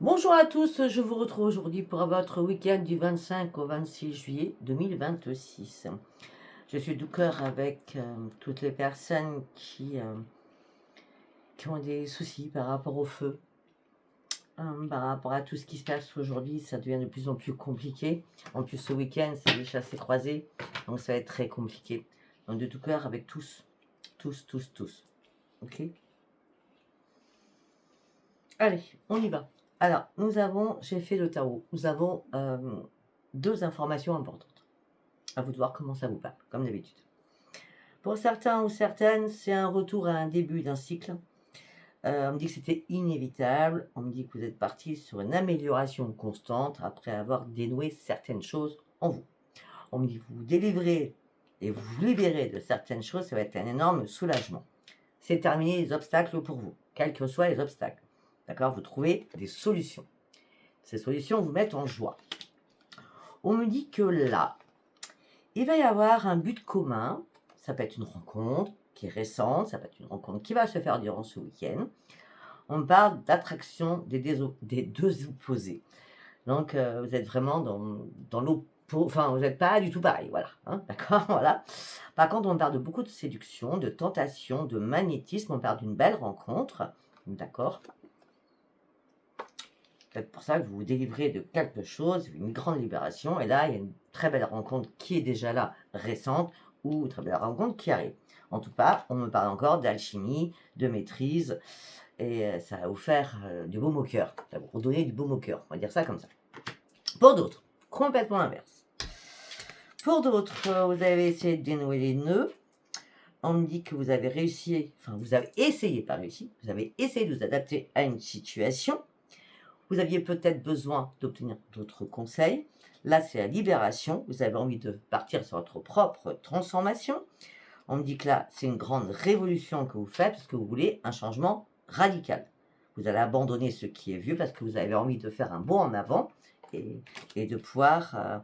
Bonjour à tous, je vous retrouve aujourd'hui pour votre week-end du 25 au 26 juillet 2026. Je suis du cœur avec toutes les personnes qui ont des soucis par rapport au feu, par rapport à tout ce qui se passe aujourd'hui. Ça devient de plus en plus compliqué. En plus, ce week-end, c'est les chassés-croisés, donc ça va être très compliqué. Donc de tout cœur avec tous, tous, tous, tous. Ok? Allez, on y va. Alors, j'ai fait le tarot. Nous avons deux informations importantes. À vous de voir comment ça vous parle, comme d'habitude. Pour certains ou certaines, c'est un retour à un début d'un cycle. On me dit que c'était inévitable. On me dit que vous êtes parti sur une amélioration constante après avoir dénoué certaines choses en vous. On me dit que vous vous délivrez et vous vous libérez de certaines choses. Ça va être un énorme soulagement. C'est terminer les obstacles pour vous, quels que soient les obstacles. D'accord? Vous trouvez des solutions. Ces solutions vous mettent en joie. On me dit que là, il va y avoir un but commun. Ça peut être une rencontre qui est récente, ça peut être une rencontre qui va se faire durant ce week-end. On parle d'attraction des deux opposés. Donc, vous êtes vraiment dans l'opposé. Enfin, vous n'êtes pas du tout pareil, voilà. Hein, d'accord, voilà. Par contre, on parle de beaucoup de séduction, de tentation, de magnétisme. On parle d'une belle rencontre, d'accord. C'est pour ça que vous vous délivrez de quelque chose, une grande libération. Et là, il y a une très belle rencontre qui est déjà là, récente, ou une très belle rencontre qui arrive. En tout cas, on me parle encore d'alchimie, de maîtrise, et ça va vous faire du baume au cœur. Ça va vous redonner du baume au cœur, on va dire ça comme ça. Pour d'autres, complètement l'inverse. Pour d'autres, vous avez essayé de dénouer les nœuds. On me dit que vous avez réussi, enfin vous avez essayé, pas réussi, vous avez essayé de vous adapter à une situation. Vous aviez peut-être besoin d'obtenir d'autres conseils. Là, c'est la libération. Vous avez envie de partir sur votre propre transformation. On me dit que là, c'est une grande révolution que vous faites parce que vous voulez un changement radical. Vous allez abandonner ce qui est vieux parce que vous avez envie de faire un bond en avant et de pouvoir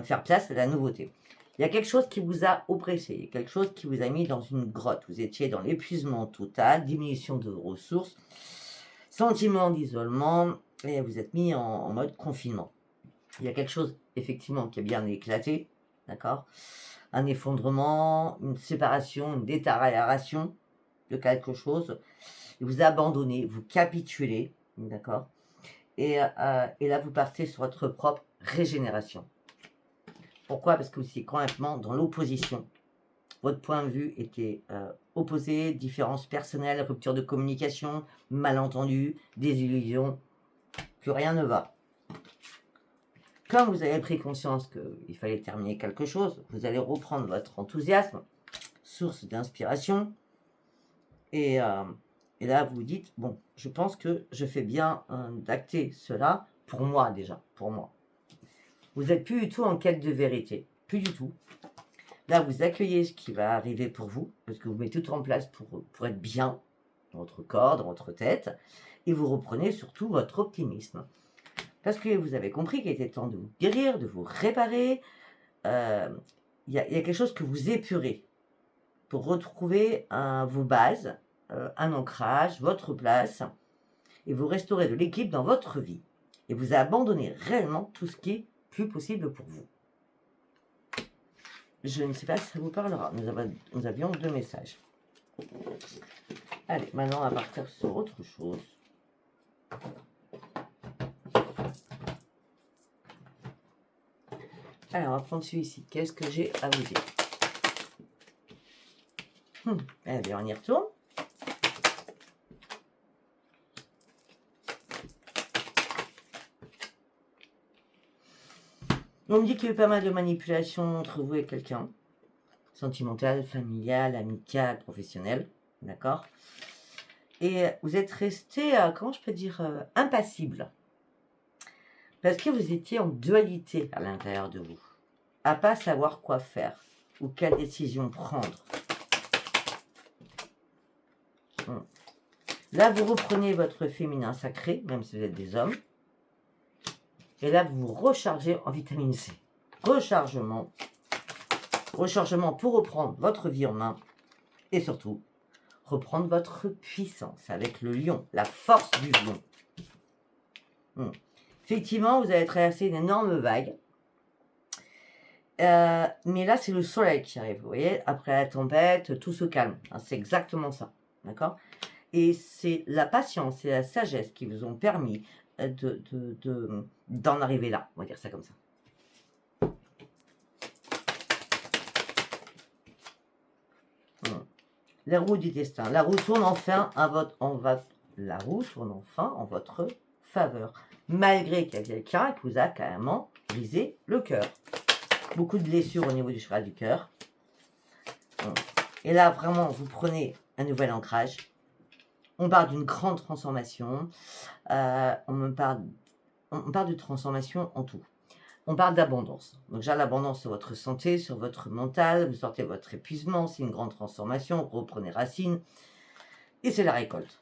faire place à la nouveauté. Il y a quelque chose qui vous a oppressé, quelque chose qui vous a mis dans une grotte. Vous étiez dans l'épuisement total, diminution de ressources, sentiment d'isolement, et vous êtes mis en mode confinement. Il y a quelque chose, effectivement, qui a bien éclaté, d'accord? Un effondrement, une séparation, une détérioration de quelque chose. Vous abandonnez, vous capitulez, d'accord? Et là, vous partez sur votre propre régénération. Pourquoi? Parce que vous étiez complètement dans l'opposition. Votre point de vue était opposé, différences personnelles, rupture de communication, malentendus, désillusions, plus rien ne va. Quand vous avez pris conscience qu'il fallait terminer quelque chose, vous allez reprendre votre enthousiasme, source d'inspiration, et là vous vous dites, bon, je pense que je fais bien d'acter cela pour moi déjà, pour moi. Vous n'êtes plus du tout en quête de vérité, plus du tout. Là, vous accueillez ce qui va arriver pour vous, parce que vous mettez tout en place pour être bien dans votre corps, dans votre tête, et vous reprenez surtout votre optimisme. Parce que vous avez compris qu'il était temps de vous guérir, de vous réparer. Il y a quelque chose que vous épurez pour retrouver vos bases, un ancrage, votre place, et vous restaurez de l'équilibre dans votre vie. Et vous abandonnez réellement tout ce qui est plus possible pour vous. Je ne sais pas si ça vous parlera. Nous avions deux messages. Allez, maintenant on va partir sur autre chose. Alors, on va prendre celui-ci. Qu'est-ce que j'ai à vous dire? Allez, on y retourne. On me dit qu'il y a eu pas mal de manipulations entre vous et quelqu'un. Sentimental, familial, amical, professionnel. D'accord? Et vous êtes resté, comment je peux dire, impassible. Parce que vous étiez en dualité à l'intérieur de vous. À pas savoir quoi faire ou quelle décision prendre. Là, vous reprenez votre féminin sacré, même si vous êtes des hommes. Et là, vous vous rechargez en vitamine C. Rechargement. Rechargement pour reprendre votre vie en main. Et surtout, reprendre votre puissance avec le lion, la force du lion. Effectivement, vous allez traverser une énorme vague. Mais là, c'est le soleil qui arrive. Vous voyez, après la tempête, tout se calme. Hein, c'est exactement ça. D'accord? Et c'est la patience et la sagesse qui vous ont permis d'en arriver là. On va dire ça comme ça. La roue du destin. La roue tourne enfin la roue tourne enfin en votre faveur. Malgré qu'il y a quelqu'un qui vous a carrément brisé le cœur. Beaucoup de blessures au niveau du chakra du cœur. Et là, vraiment, vous prenez un nouvel ancrage. On parle d'une grande transformation. On parle de transformation en tout. On parle d'abondance. Donc déjà, l'abondance sur votre santé, sur votre mental. Vous sortez votre épuisement. C'est une grande transformation. Reprenez racine. Et c'est la récolte.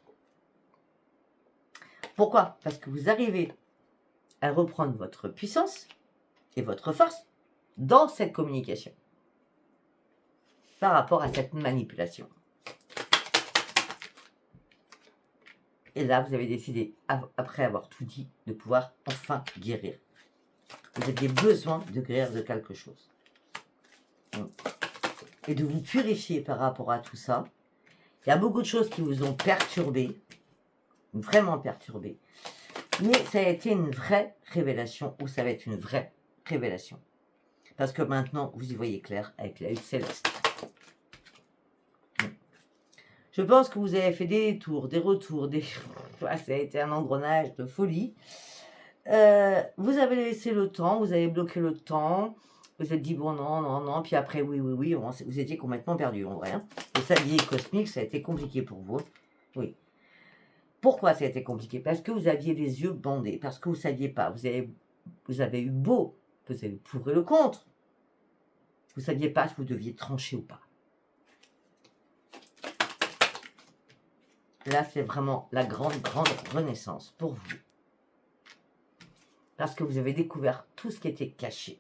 Pourquoi? Parce que vous arrivez à reprendre votre puissance et votre force dans cette communication par rapport à cette manipulation. Et là, vous avez décidé, après avoir tout dit, de pouvoir enfin guérir. Vous aviez besoin de guérir de quelque chose. Et de vous purifier par rapport à tout ça. Il y a beaucoup de choses qui vous ont perturbé, vraiment perturbé. Mais ça a été une vraie révélation, ou ça va être une vraie révélation. Parce que maintenant, vous y voyez clair avec la huile céleste. Je pense que vous avez fait des tours, des retours, ça a été un engrenage de folie. Vous avez laissé le temps, vous avez bloqué le temps, vous vous êtes dit bon non, puis après oui, vous étiez complètement perdu en vrai. Hein. Le sablier cosmique, ça a été compliqué pour vous. Oui. Pourquoi ça a été compliqué? Parce que vous aviez les yeux bandés, parce que vous ne saviez pas. Vous avez eu beau, vous avez pour et le contre. Vous ne saviez pas si vous deviez trancher ou pas. Là, c'est vraiment la grande renaissance pour vous. Parce que vous avez découvert tout ce qui était caché.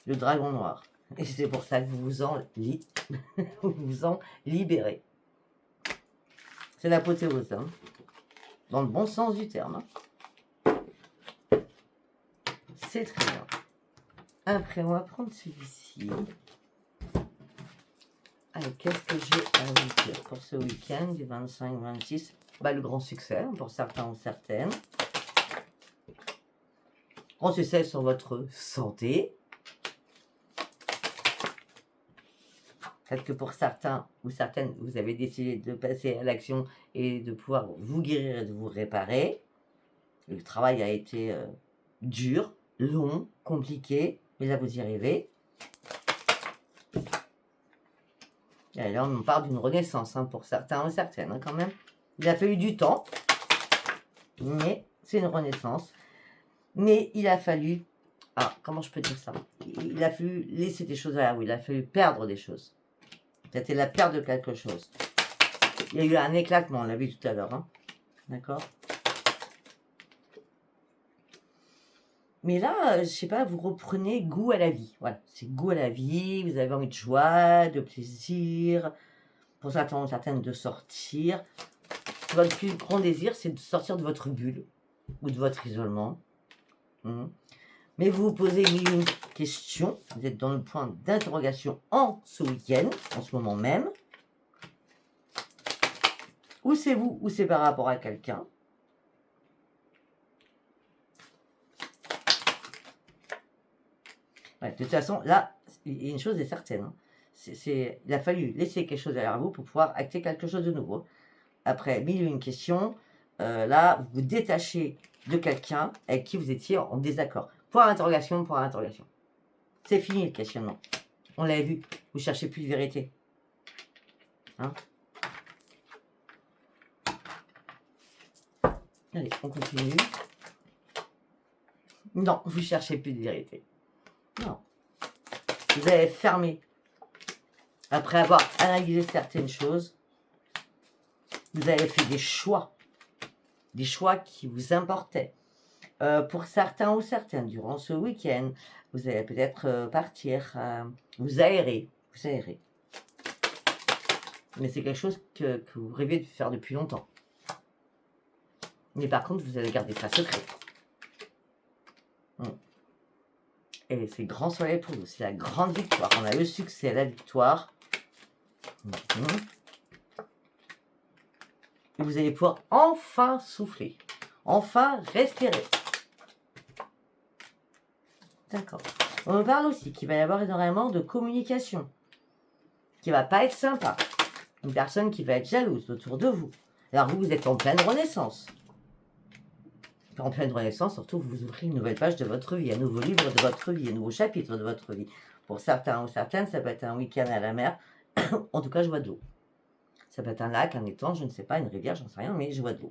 Le dragon noir. Et c'est pour ça que vous vous en libérez. C'est l'apothéose, hein. Dans le bon sens du terme. Hein. C'est très bien. Après, on va prendre celui-ci. Allez, qu'est-ce que j'ai à vous dire pour ce week-end du 25-26? Le grand succès pour certains ou certaines. Grand succès sur votre santé. Peut-être que pour certains ou certaines, vous avez décidé de passer à l'action et de pouvoir vous guérir et de vous réparer. Le travail a été dur, long, compliqué, mais là vous y arrivez. Et là on parle d'une renaissance pour certains ou certaines quand même. Il a fallu du temps, mais c'est une renaissance. Mais il a fallu, comment je peux dire ça? Il a fallu laisser des choses derrière vous, il a fallu perdre des choses. C'était la perte de quelque chose. Il y a eu un éclatement, on l'a vu tout à l'heure. Hein. D'accord? Mais là, je sais pas, vous reprenez goût à la vie. Voilà, c'est goût à la vie, vous avez envie de joie, de plaisir. Pour certains ou certaines, de sortir. Votre plus grand désir, c'est de sortir de votre bulle ou de votre isolement. Mais vous vous posez une question, vous êtes dans le point d'interrogation en ce week-end, en ce moment même. Ou c'est vous, ou c'est par rapport à quelqu'un. Ouais, de toute façon, là, une chose est certaine. Hein. Il a fallu laisser quelque chose derrière vous pour pouvoir acter quelque chose de nouveau. Après 1001 questions, là, vous vous détachez de quelqu'un avec qui vous étiez en désaccord. Point d'interrogation, point d'interrogation. C'est fini le questionnement. On l'a vu, vous cherchez plus de vérité. Hein? Allez, on continue. Non, vous cherchez plus de vérité. Non. Vous avez fermé. Après avoir analysé certaines choses, vous avez fait des choix qui vous importaient. Pour certains ou certaines, durant ce week-end, vous allez peut-être partir, vous aérer. Mais c'est quelque chose que vous rêvez de faire depuis longtemps. Mais par contre, vous allez garder ça secret. Et c'est grand soleil pour vous. C'est la grande victoire. On a le succès, la victoire. Et vous allez pouvoir enfin souffler. Enfin respirer. D'accord. On me parle aussi qu'il va y avoir énormément de communication. Qui va pas être sympa. Une personne qui va être jalouse autour de vous. Alors vous êtes en pleine renaissance. En pleine renaissance, surtout vous ouvrez une nouvelle page de votre vie, un nouveau livre de votre vie, un nouveau chapitre de votre vie. Pour certains ou certaines, ça peut être un week-end à la mer. En tout cas, je vois de l'eau. Ça peut être un lac, un étang, je ne sais pas, une rivière, j'en sais rien, mais je vois de l'eau.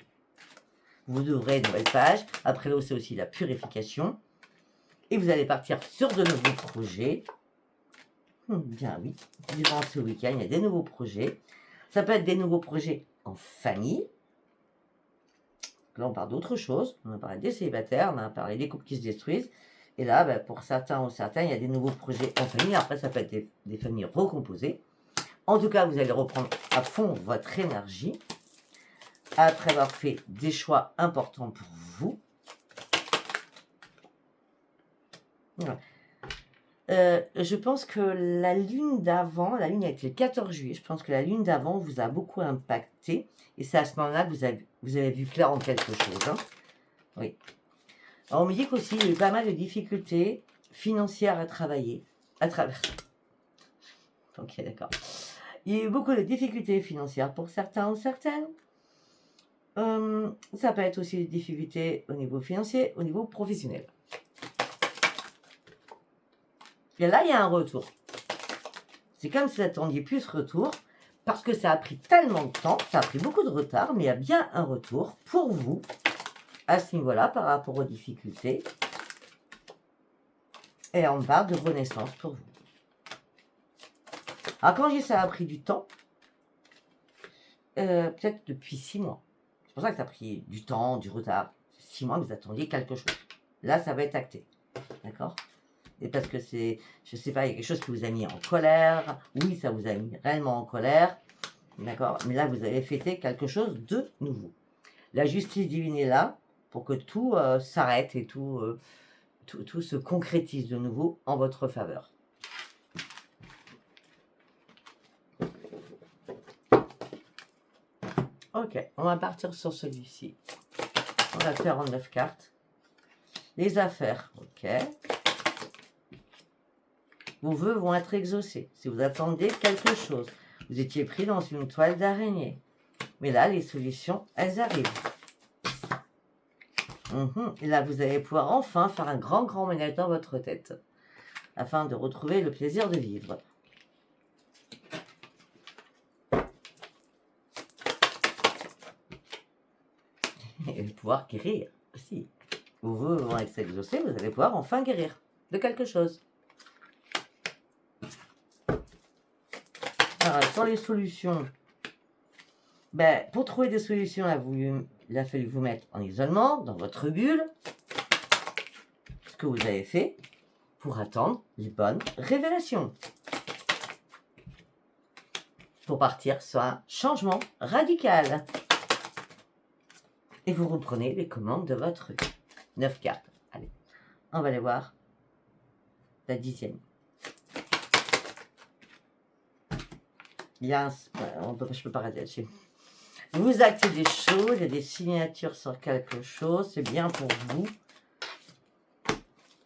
Vous ouvrez une nouvelle page. Après l'eau, c'est aussi la purification. Et vous allez partir sur de nouveaux projets. Bien oui, durant ce week-end, il y a des nouveaux projets. Ça peut être des nouveaux projets en famille. Là, on parle d'autre chose. On a parlé des célibataires, on a parlé des couples qui se détruisent. Et là, pour certains ou certains, il y a des nouveaux projets en famille. Après, ça peut être des familles recomposées. En tout cas, vous allez reprendre à fond votre énergie après avoir fait des choix importants pour vous. Voilà. Je pense que la lune d'avant, la lune a été le 14 juillet, je pense que la lune d'avant vous a beaucoup impacté. Et c'est à ce moment-là que vous avez vu clair en quelque chose. Hein. Oui. Alors, on me dit qu'aussi, il y a eu pas mal de difficultés financières à travailler. À travers. Ok, d'accord. Il y a eu beaucoup de difficultés financières pour certains ou certaines. Ça peut être aussi des difficultés au niveau financier, au niveau professionnel. Et là, il y a un retour. C'est comme si vous attendiez plus ce retour, parce que ça a pris tellement de temps, ça a pris beaucoup de retard, mais il y a bien un retour pour vous, à ce niveau-là, par rapport aux difficultés. Et on parle de renaissance pour vous. Alors quand je dis ça a pris du temps, peut-être depuis 6 mois. C'est pour ça que ça a pris du temps, du retard. 6 mois, vous attendiez quelque chose. Là, ça va être acté. D'accord? Et parce que c'est, je sais pas, il y a quelque chose qui vous a mis en colère. Oui, ça vous a mis réellement en colère. D'accord? Mais là, vous avez fêté quelque chose de nouveau. La justice divine est là pour que tout s'arrête et tout se concrétise de nouveau en votre faveur. Ok, on va partir sur celui-ci. On va faire en 9 cartes. Les affaires, ok. Vos vœux vont être exaucés. Si vous attendiez quelque chose, vous étiez pris dans une toile d'araignée. Mais là, les solutions, elles arrivent. Et là, vous allez pouvoir enfin faire un grand ménage dans votre tête, afin de retrouver le plaisir de vivre. Et pouvoir guérir aussi. Vos vœux vont être exaucés, vous allez pouvoir enfin guérir de quelque chose. Alors, sur les solutions, pour trouver des solutions, il a fallu vous mettre en isolement, dans votre bulle, ce que vous avez fait pour attendre les bonnes révélations. Pour partir sur un changement radical. Et vous reprenez les commandes de votre vie. 9 cartes. Allez, on va aller voir la 10e. Il y a je peux pas arrêter là-dessus. Vous actez des choses, il y a des signatures sur quelque chose, c'est bien pour vous.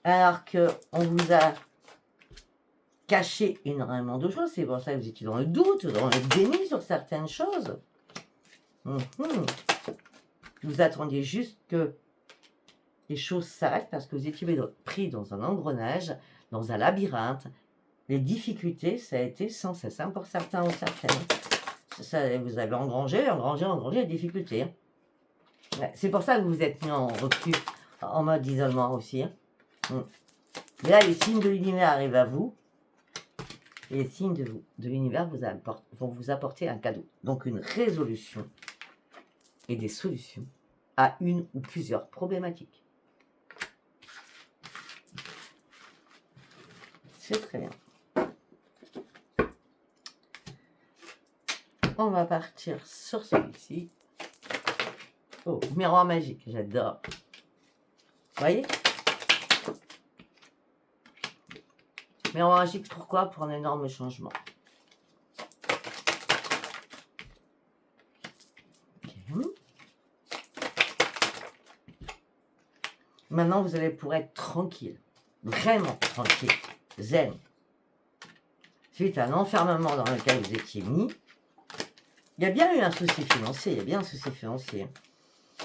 Alors qu'on vous a caché énormément de choses, c'est pour ça que vous étiez dans le doute, dans le déni sur certaines choses. Vous attendiez juste que les choses s'arrêtent parce que vous étiez pris dans un engrenage, dans un labyrinthe. Les difficultés, ça a été sans cesse, pour certains ou certaines. Ça, vous avez engrangé les difficultés. Ouais, c'est pour ça que vous vous êtes mis en recul, en mode isolement aussi. Mais là, les signes de l'univers arrivent à vous. Et les signes de l'univers vont vous apporter un cadeau. Donc une résolution et des solutions à une ou plusieurs problématiques. C'est très bien. On va partir sur celui-ci. Oh, miroir magique, j'adore. Vous voyez? Miroir magique, pourquoi? Pour un énorme changement. Okay. Maintenant, vous allez pouvoir être tranquille. Vraiment tranquille. Zen. Suite à un enfermement dans lequel vous étiez mis, il y a bien eu un souci financier. Il y a bien un souci financier.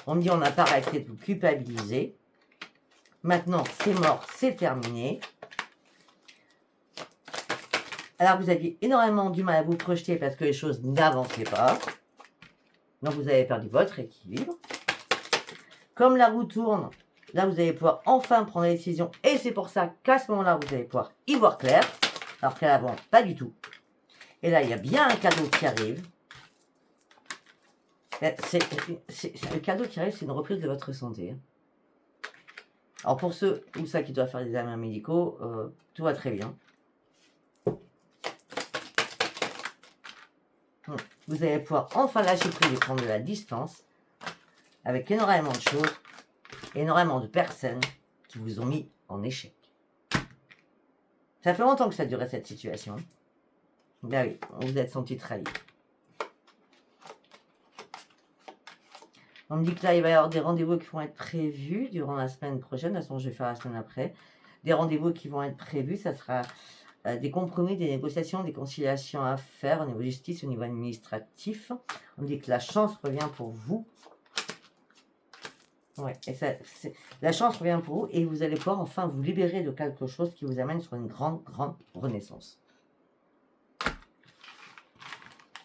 On me dit, on n'a pas arrêté de vous culpabiliser. Maintenant, c'est mort, c'est terminé. Alors, vous aviez énormément du mal à vous projeter parce que les choses n'avançaient pas. Donc, vous avez perdu votre équilibre. Comme la roue tourne, là, vous allez pouvoir enfin prendre des décisions. Et c'est pour ça qu'à ce moment-là, vous allez pouvoir y voir clair. Alors qu'à l'avant, pas du tout. Et là, il y a bien un cadeau qui arrive. Le cadeau qui arrive, c'est une reprise de votre santé. Alors, pour ceux ou ça qui doivent faire des examens médicaux, tout va très bien. Vous allez pouvoir enfin lâcher prise et prendre de la distance avec énormément de choses, énormément de personnes qui vous ont mis en échec. Ça fait longtemps que ça durait cette situation. Ben oui, vous vous êtes senti trahi. On me dit que là, il va y avoir des rendez-vous qui vont être prévus durant la semaine prochaine. De toute façon, je vais faire la semaine après. Des rendez-vous qui vont être prévus, ça sera des compromis, des négociations, des conciliations à faire au niveau justice, au niveau administratif. On me dit que la chance revient pour vous. Ouais, et la chance revient pour vous et vous allez pouvoir enfin vous libérer de quelque chose qui vous amène sur une grande, grande renaissance.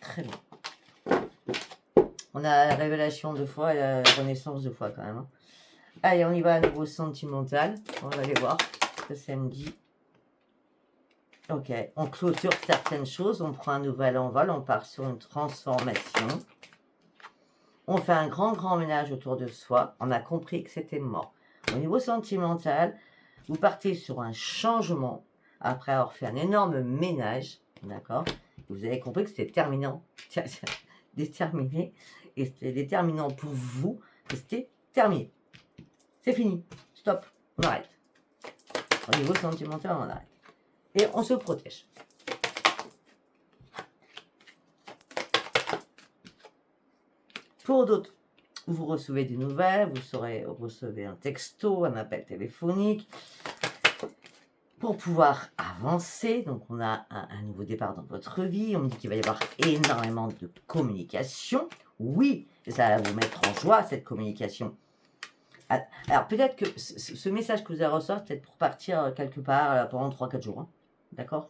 Très bien. On a la révélation 2 fois et la renaissance 2 fois quand même. Allez, on y va à nouveau sentimental. On va aller voir ce samedi. Ok, on clôture certaines choses, on prend un nouvel envol, on part sur une transformation. On fait un grand, grand ménage autour de soi. On a compris que c'était mort. Au niveau sentimental, vous partez sur un changement après avoir fait un énorme ménage. D'accord? Vous avez compris que c'était terminant. Déterminé. Et c'était déterminant pour vous. Et c'était terminé. C'est fini. Stop. On arrête. Au niveau sentimental, on arrête. Et on se protège. Pour d'autres, vous recevez des nouvelles, vous recevez un texto, un appel téléphonique pour pouvoir avancer. Donc, on a un nouveau départ dans votre vie. On me dit qu'il va y avoir énormément de communication. Oui, ça va vous mettre en joie, cette communication. Alors, peut-être que ce message que vous allez recevoir, peut-être pour partir quelque part pendant 3-4 jours. Hein. D'accord?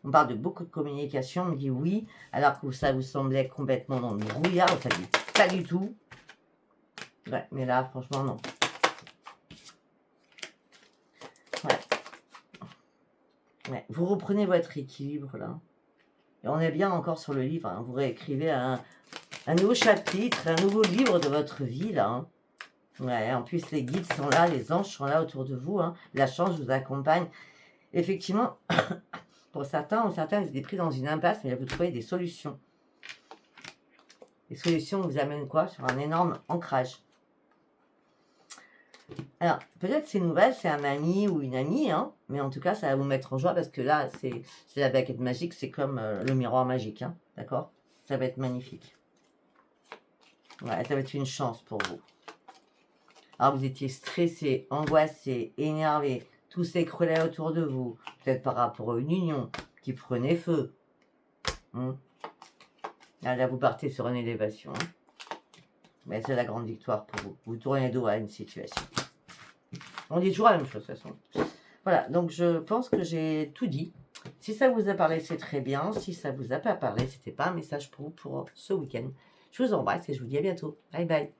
On parle de beaucoup de communication, on me dit oui, alors que ça vous semblait complètement dans le brouillard, ça ne dit pas du tout. Ouais, mais là, franchement, non. Ouais. Ouais. Vous reprenez votre équilibre, là. Et on est bien encore sur le livre, hein. Vous réécrivez un nouveau chapitre, un nouveau livre de votre vie, là. Hein. Ouais, en plus, les guides sont là, les anges sont là autour de vous. Hein. La chance vous accompagne. Effectivement... Pour certains ou certaines, vous êtes pris dans une impasse, mais là, vous trouvez des solutions. Les solutions vous amènent quoi? Sur un énorme ancrage. Alors, peut-être ces nouvelles, c'est un ami ou une amie, hein, mais en tout cas, ça va vous mettre en joie parce que là, c'est la baguette magique, c'est comme le miroir magique, hein, d'accord? Ça va être magnifique. Ouais, ça va être une chance pour vous. Alors, vous étiez stressé, angoissé, énervé, tout s'écroulait autour de vous, peut-être par rapport à une union qui prenait feu. Là, vous partez sur une élévation. Mais c'est la grande victoire pour vous. Vous tournez le dos à une situation. On dit toujours la même chose, de toute façon. Voilà, donc je pense que j'ai tout dit. Si ça vous a parlé, c'est très bien. Si ça vous a pas parlé, c'était pas un message pour vous pour ce week-end. Je vous embrasse et je vous dis à bientôt. Bye bye.